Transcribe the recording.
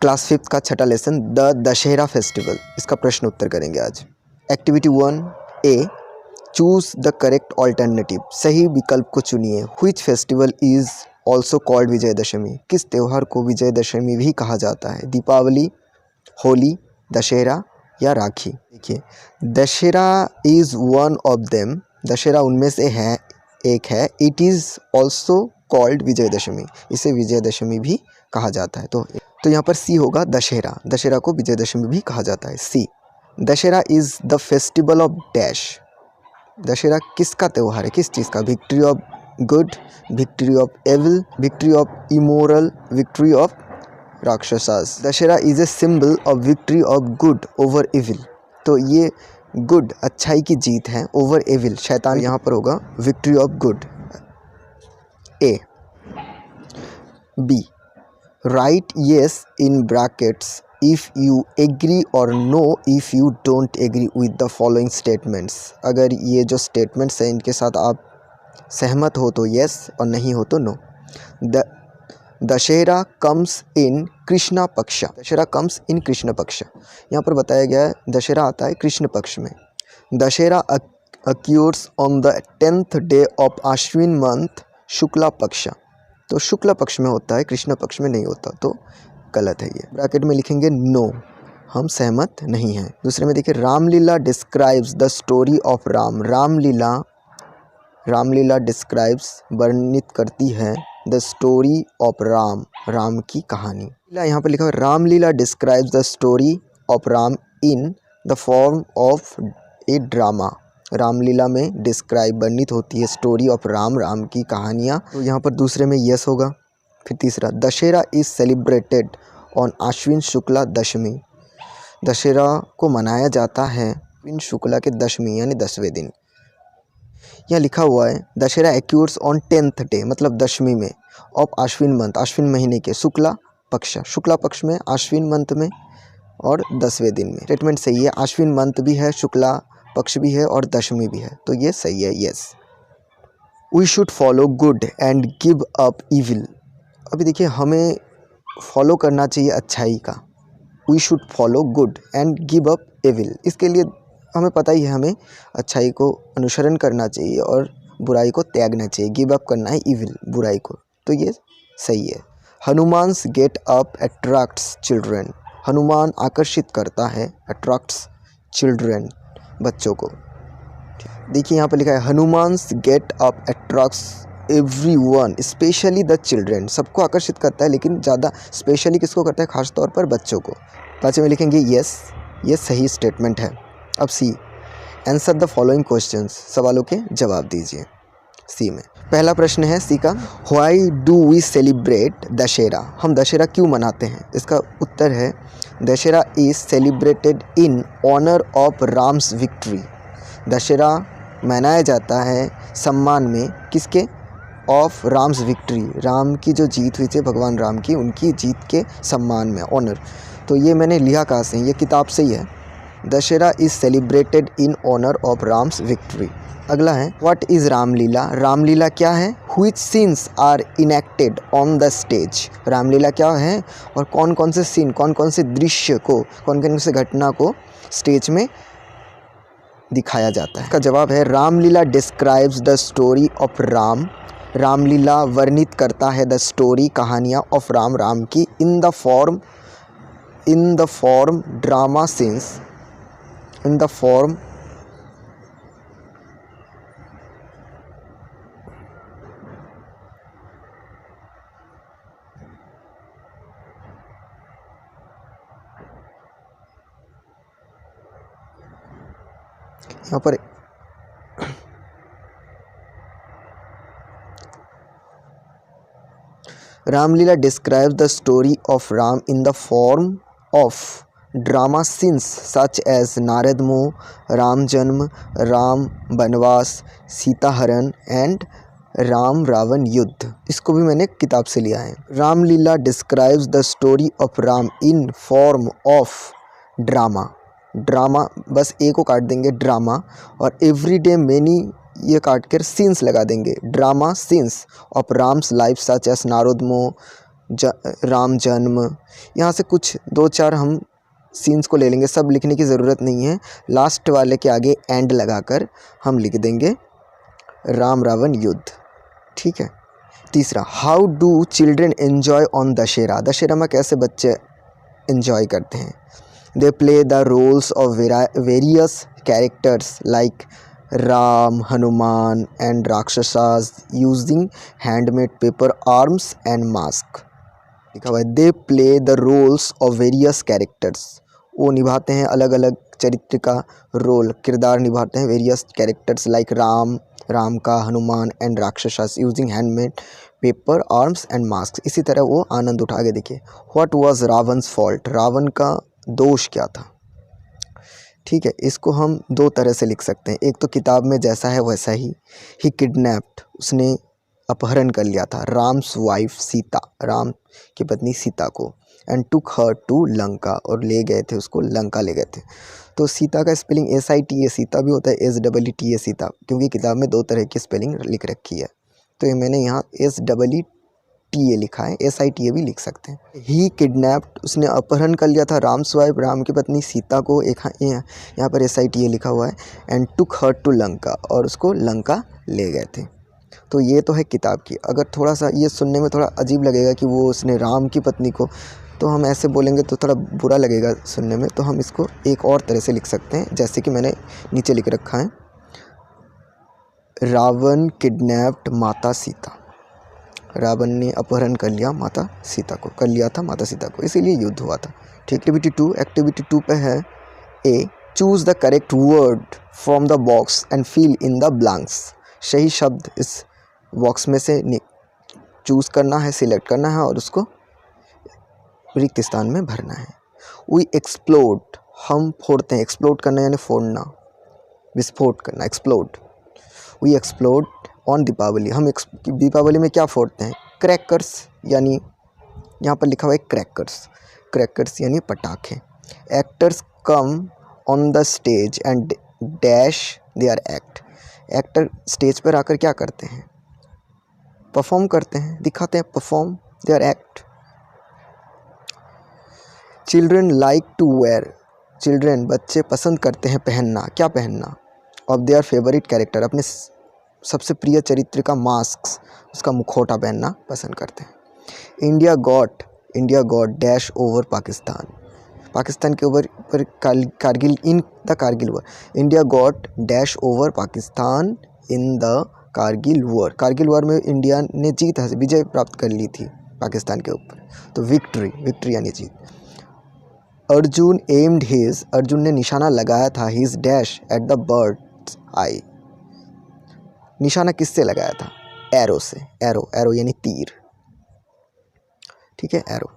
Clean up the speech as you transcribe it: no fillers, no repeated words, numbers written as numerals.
Class 5 का छठा lesson the Dussehra festival, इसका प्रश्न उत्तर करेंगे आज। Activity 1A, choose the correct alternative, सही विकल्प को चुनिए। Which festival is also called Vijayadashami, किस त्यौहार को विजयदशमी भी कहा जाता है? दीपावली, होली, दशहरा या राखी। देखिए, Dussehra is one of them, Dussehra उनमें से है, एक है। It is also called Vijayadashami, इसे विजयदशमी भी कहा जाता है। तो यहाँ पर सी होगा दशहरा, दशहरा को विजयदशमी भी कहा जाता है। See, Dussehra is the festival of dash, Dussehra किसका त्यौहार है, किस चीज़ का? Victory of good, victory of evil, victory of immoral, victory of rakshasas. Dussehra is a symbol of victory of good over evil, तो ये गुड अच्छाई की जीत है ओवर एविल शैतान, यहाँ पर होगा victory of good. A. B, right yes in brackets if you agree or no if you don't agree with the following statements, अगर ये जो स्टेटमेंट्स हैं इनके साथ आप सहमत हो तो येस और नहीं हो तो no. Dussehra comes in Krishna paksha, Dussehra comes इन कृष्ण पक्ष, यहाँ पर बताया गया है दशहरा आता है कृष्ण पक्ष में। Dussehra occurs on the 10th day of Ashwin month shukla paksha, तो शुक्ला पक्ष में होता है, कृष्ण पक्ष में नहीं होता, तो गलत है ये। ब्रैकेट में लिखेंगे नो, हम सहमत नहीं हैं। दूसरे में देखिए, Ramlila describes the story of Ram, Ramlila describes वर्णित करती है the story of Ram, Ram की कहानी। यहाँ पर लिखा है Ramlila describes the story of Ram in the form of A drama, Ramlila में डिस्क्राइब वर्णित होती है स्टोरी ऑफ राम, राम की कहानियाँ, तो यहाँ पर दूसरे में यस होगा। फिर तीसरा, दशहरा इज सेलिब्रेटेड ऑन आश्विन शुक्ला दशमी, दशहरा को मनाया जाता है आश्विन शुक्ला के दशमी यानी 10वें दिन। यहाँ लिखा हुआ है दशहरा एक्यूर्स ऑन 10th डे, मतलब दशमी में, ऑफ आश्विन मंथ, आश्विन महीने के शुक्ला पक्ष में, आश्विन मंथ में और 10वें दिन में। स्टेटमेंट सही है, आश्विन मंथ भी है, शुक्ला पक्ष भी है और दशमी भी है, तो ये सही है, yes. We should follow good and give up evil, अभी देखिए हमें फॉलो करना चाहिए अच्छाई का, we should follow good and give up evil, इसके लिए हमें पता ही है हमें अच्छाई को अनुसरण करना चाहिए और बुराई को त्यागना चाहिए, गिव अप करना है इविल, बुराई को, तो ये सही है। Hanuman's get up attracts children, Hanuman आकर्षित करता है, अट्रैक्ट्स चिल्ड्रन, बच्चों को। देखिए यहाँ पर लिखा है Hanuman's get up attracts everyone specially the children, सबको आकर्षित करता है लेकिन ज़्यादा स्पेशली किसको करता है, खास तौर पर बच्चों को। पाँचवें में लिखेंगे यस, ये सही स्टेटमेंट है। अब सी, आंसर द फॉलोइंग क्वेश्चंस, सवालों के जवाब दीजिए। सी में पहला प्रश्न है सी का, why do we celebrate Dussehra, हम दशहरा क्यों मनाते हैं? इसका उत्तर है Dussehra is celebrated in honour of Ram's victory, Dussehra मनाया जाता है सम्मान में किसके, ऑफ राम्स विक्ट्री, राम की जो जीत हुई थी, भगवान राम की, उनकी जीत के सम्मान में, ऑनर। तो ये मैंने लिखा कहाँ से, ये किताब से ही है, Dussehra is celebrated in honour of Ram's victory. अगला है व्हाट इज़ रामलीला, रामलीला क्या है? Which scenes are enacted on the stage, Ramlila क्या है और कौन कौन से सीन, कौन कौन से दृश्य को, कौन कौन से घटना को स्टेज में दिखाया जाता है? इसका जवाब है Ramlila describes the story of Ram, Ramlila वर्णित करता है द स्टोरी, कहानियाँ ऑफ राम, राम की, in the form drama scenes, in the form यहाँ पर Ramlila describes the story of Ram in the form of drama scenes such as Narad Moh, Ram जन्म, राम वनवास, सीता हरण एंड राम रावण युद्ध। इसको भी मैंने किताब से लिया है। Ramlila describes the story of Ram in form of drama, drama बस ए को काट देंगे ड्रामा, और एवरीडे मेनी ये काट कर सीन्स लगा देंगे, drama scenes of Ram's life such as Narad Moh, Ram जन्म, यहाँ से कुछ 2-4 हम सीन्स को ले लेंगे, सब लिखने की ज़रूरत नहीं है। लास्ट वाले के आगे एंड लगाकर हम लिख देंगे राम रावण युद्ध, ठीक है। तीसरा, how do children enjoy on Dussehra, Dussehra में कैसे बच्चे एन्जॉय करते हैं। They play the roles of various characters like Ram, Hanuman and rakshasas using handmade paper arms and mask. लिखा हुआ है they play the roles of various characters, वो निभाते हैं अलग अलग चरित्र का रोल, किरदार निभाते हैं। Various characters like Ram, Ram का, Hanuman and rakshasas using handmade paper arms and mask. इसी तरह वो आनंद उठा के देखिए। What was Ravan's fault, Ravan का दोष क्या था, ठीक है। इसको हम 2 तरह से लिख सकते हैं, एक तो किताब में जैसा है वैसा ही किडनैप्ड, उसने अपहरण कर लिया था राम्स वाइफ सीता, राम की पत्नी सीता को, and took her to Lanka, और ले गए थे उसको लंका ले गए थे। तो सीता का स्पेलिंग SITA सीता भी होता है, SEETA सीता, क्योंकि किताब में 2 तरह की स्पेलिंग लिख रखी है। तो ये मैंने यहाँ SEETA लिखा है, SITA भी लिख सकते हैं। ही किडनैप्ड, उसने अपहरण कर लिया था राम्स वाइफ, राम की पत्नी सीता को, एक यहाँ पर SITA लिखा हुआ है, and took her to Lanka, और उसको लंका ले गए थे। तो ये तो है किताब की। अगर थोड़ा सा ये सुनने में थोड़ा अजीब लगेगा कि वो उसने राम की पत्नी को, तो हम ऐसे बोलेंगे तो थोड़ा बुरा लगेगा सुनने में, तो हम इसको एक और तरह से लिख सकते हैं, जैसे कि मैंने नीचे लिख रखा है, रावण किडनैप्ड माता सीता, रावण ने अपहरण कर लिया माता सीता को, कर लिया था माता सीता को, इसीलिए युद्ध हुआ था। एक्टिविटी 2 पे है A, choose the correct word from the box and fill in the blanks. सही शब्द इस बॉक्स में से चूज़ करना है, सिलेक्ट करना है और उसको रिक्त स्थान में भरना है। वी एक्सप्लोड, हम फोड़ते हैं, एक्सप्लोड करना यानी फोड़ना, विस्फोट करना, explode. We explode on Deepawali, हम दीपावली में क्या फोड़ते हैं, क्रैकर्स, यानी यहाँ पर लिखा हुआ है क्रैकर्स, क्रैकर्स यानी पटाखे। Actors come on the stage and dash their act, actor stage पर आकर क्या करते हैं, परफॉर्म करते हैं, दिखाते हैं, perform their act. Children like to wear, children बच्चे पसंद करते हैं पहनना, क्या पहनना, ऑफ देयर फेवरेट कैरेक्टर, अपने सबसे प्रिय चरित्र का मास्क, उसका मुखौटा पहनना पसंद करते हैं। India got dash over Pakistan, Pakistan के ऊपर Kargil, in the Kargil war, India got dash over Pakistan in the Kargil war, Kargil war में इंडिया ने जीत हासिल, विजय प्राप्त कर ली थी पाकिस्तान के ऊपर, तो विक्ट्री यानी जीत। अर्जुन एम्ड हिज, अर्जुन ने निशाना लगाया था, his dash at the bird's eye, निशाना किससे लगाया था, एरो से, एरो यानी तीर, ठीक है, एरो।